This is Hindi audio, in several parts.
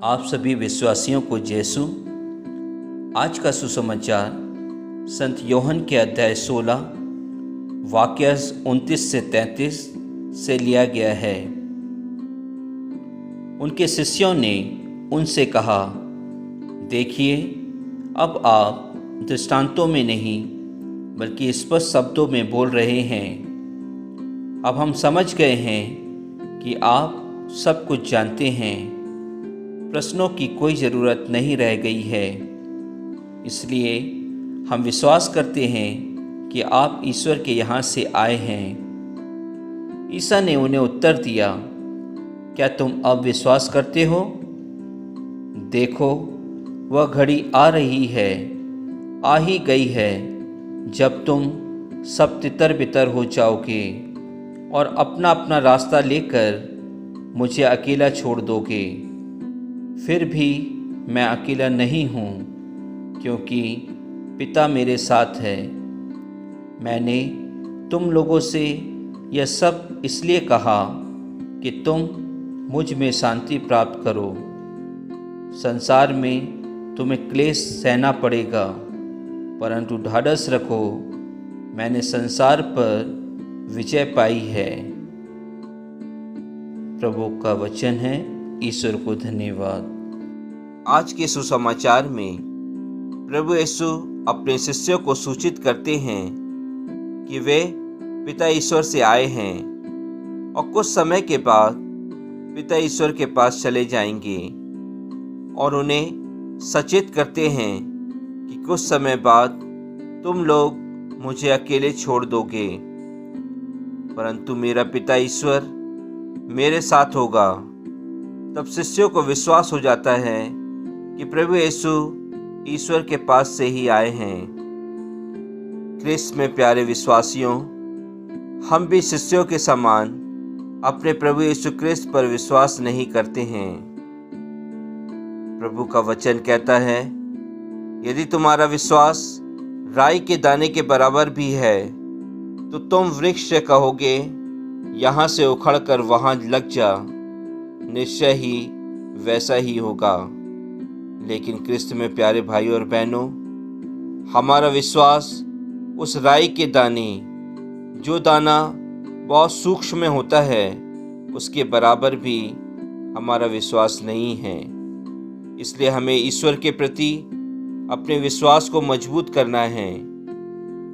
आप सभी विश्वासियों को यीशु आज का सुसमाचार संत योहन के अध्याय 16 वाक्य 29 से 33 से लिया गया है। उनके शिष्यों ने उनसे कहा, देखिए, अब आप दृष्टांतों में नहीं बल्कि स्पष्ट शब्दों में बोल रहे हैं। अब हम समझ गए हैं कि आप सब कुछ जानते हैं। प्रश्नों की कोई ज़रूरत नहीं रह गई है। इसलिए हम विश्वास करते हैं कि आप ईश्वर के यहाँ से आए हैं। ईसा ने उन्हें उत्तर दिया, क्या तुम अब विश्वास करते हो? देखो, वह घड़ी आ रही है, आ ही गई है, जब तुम सब तितर बितर हो जाओगे और अपना अपना रास्ता लेकर मुझे अकेला छोड़ दोगे। फिर भी मैं अकेला नहीं हूँ, क्योंकि पिता मेरे साथ है। मैंने तुम लोगों से यह सब इसलिए कहा कि तुम मुझ में शांति प्राप्त करो। संसार में तुम्हें क्लेश सहना पड़ेगा, परंतु ढाढ़स रखो, मैंने संसार पर विजय पाई है। प्रभु का वचन है। ईश्वर को धन्यवाद। आज के सुसमाचार में प्रभु यीशु अपने शिष्यों को सूचित करते हैं कि वे पिता ईश्वर से आए हैं और कुछ समय के बाद पिता ईश्वर के पास चले जाएंगे, और उन्हें सचेत करते हैं कि कुछ समय बाद तुम लोग मुझे अकेले छोड़ दोगे, परंतु मेरा पिता ईश्वर मेरे साथ होगा। तब शिष्यों को विश्वास हो जाता है कि प्रभु यीशु ईश्वर के पास से ही आए हैं। क्रिस्त में प्यारे विश्वासियों, हम भी शिष्यों के समान अपने प्रभु यीशु क्रिस्त पर विश्वास नहीं करते हैं। प्रभु का वचन कहता है, यदि तुम्हारा विश्वास राई के दाने के बराबर भी है तो तुम वृक्ष से कहोगे, यहाँ से उखड़कर वहाँ लग जा, निश्चय ही वैसा ही होगा। लेकिन क्रिस्त में प्यारे भाई और बहनों, हमारा विश्वास उस राई के दाने, जो दाना बहुत सूक्ष्म में होता है, उसके बराबर भी हमारा विश्वास नहीं है। इसलिए हमें ईश्वर के प्रति अपने विश्वास को मजबूत करना है।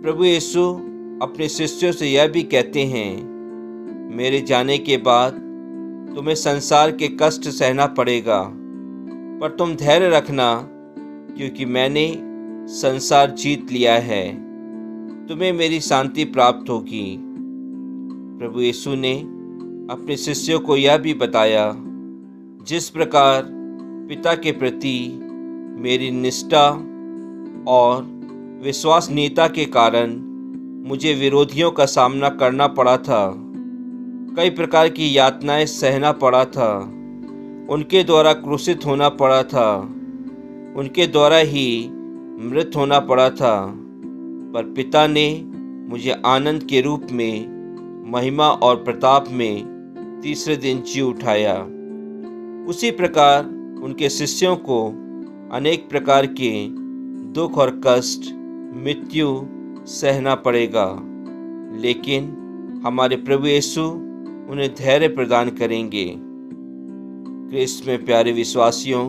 प्रभु यीशु अपने शिष्यों से यह भी कहते हैं, मेरे जाने के बाद तुम्हें संसार के कष्ट सहना पड़ेगा, पर तुम धैर्य रखना, क्योंकि मैंने संसार जीत लिया है। तुम्हें मेरी शांति प्राप्त होगी। प्रभु यीशु ने अपने शिष्यों को यह भी बताया, जिस प्रकार पिता के प्रति मेरी निष्ठा और विश्वसनीयता के कारण मुझे विरोधियों का सामना करना पड़ा था, कई प्रकार की यातनाएं सहना पड़ा था, उनके द्वारा क्रूसित होना पड़ा था, उनके द्वारा ही मृत होना पड़ा था, पर पिता ने मुझे आनंद के रूप में महिमा और प्रताप में तीसरे दिन जी उठाया। उसी प्रकार उनके शिष्यों को अनेक प्रकार के दुख और कष्ट, मृत्यु सहना पड़ेगा, लेकिन हमारे प्रभु यीशु उन्हें धैर्य प्रदान करेंगे। क्रिस्त में प्यारे विश्वासियों,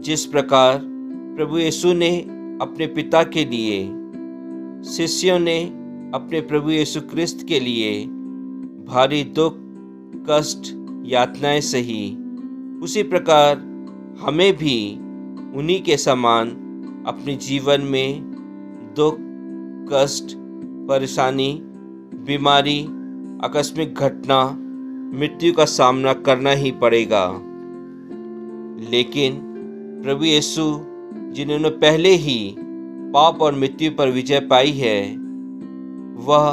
जिस प्रकार प्रभु यीशु ने अपने पिता के लिए, शिष्यों ने अपने प्रभु यीशु क्रिस्त के लिए भारी दुख, कष्ट, यातनाएं सही, उसी प्रकार हमें भी उन्हीं के समान अपने जीवन में दुख, कष्ट, परेशानी, बीमारी, आकस्मिक घटना, मृत्यु का सामना करना ही पड़ेगा। लेकिन प्रभु यीशु, जिन्होंने पहले ही पाप और मृत्यु पर विजय पाई है, वह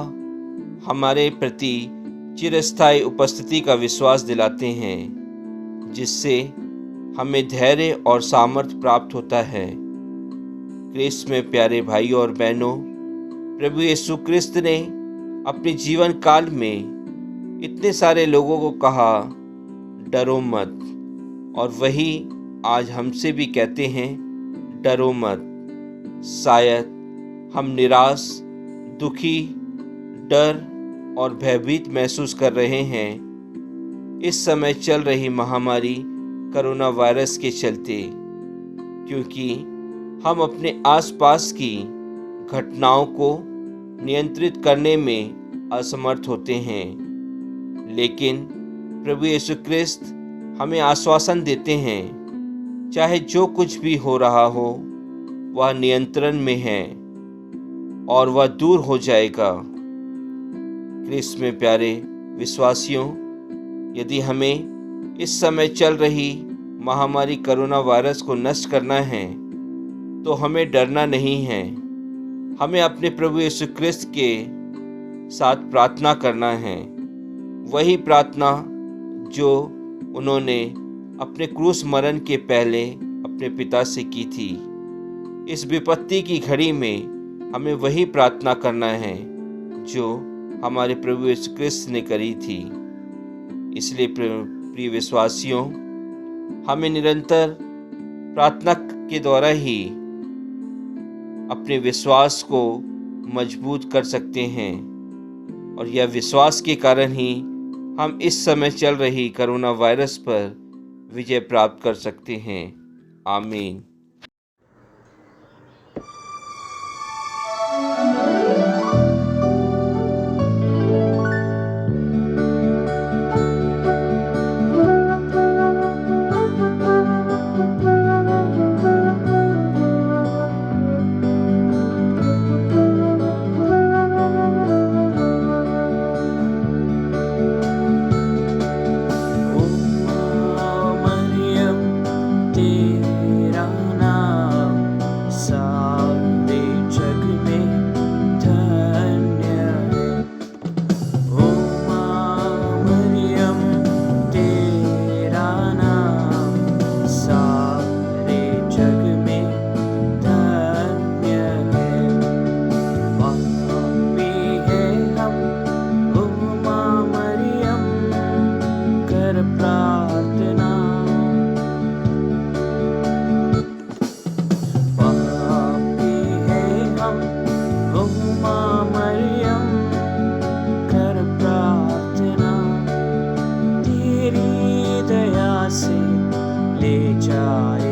हमारे प्रति चिरस्थायी उपस्थिति का विश्वास दिलाते हैं, जिससे हमें धैर्य और सामर्थ्य प्राप्त होता है। क्रिस्त में प्यारे भाई और बहनों, प्रभु यीशु क्रिस्त ने अपने जीवन काल में इतने सारे लोगों को कहा, डरो मत, और वही आज हमसे भी कहते हैं, डरो मत। शायद हम निराश, दुखी, डर और भयभीत महसूस कर रहे हैं इस समय चल रही महामारी कोरोना वायरस के चलते, क्योंकि हम अपने आसपास की घटनाओं को नियंत्रित करने में असमर्थ होते हैं। लेकिन प्रभु यीशु क्रिस्त हमें आश्वासन देते हैं, चाहे जो कुछ भी हो रहा हो वह नियंत्रण में है और वह दूर हो जाएगा। क्रिस्त में प्यारे विश्वासियों, यदि हमें इस समय चल रही महामारी कोरोना वायरस को नष्ट करना है तो हमें डरना नहीं है। हमें अपने प्रभु यीशु क्रिस्त के साथ प्रार्थना करना है, वही प्रार्थना जो उन्होंने अपने क्रूस मरण के पहले अपने पिता से की थी। इस विपत्ति की घड़ी में हमें वही प्रार्थना करना है जो हमारे प्रभु यीशु क्रिस्त ने करी थी। इसलिए प्रिय विश्वासियों, हमें निरंतर प्रार्थना के द्वारा ही अपने विश्वास को मजबूत कर सकते हैं और यह विश्वास के कारण ही हम इस समय चल रही कोरोना वायरस पर विजय प्राप्त कर सकते हैं। आमीन। ले जाए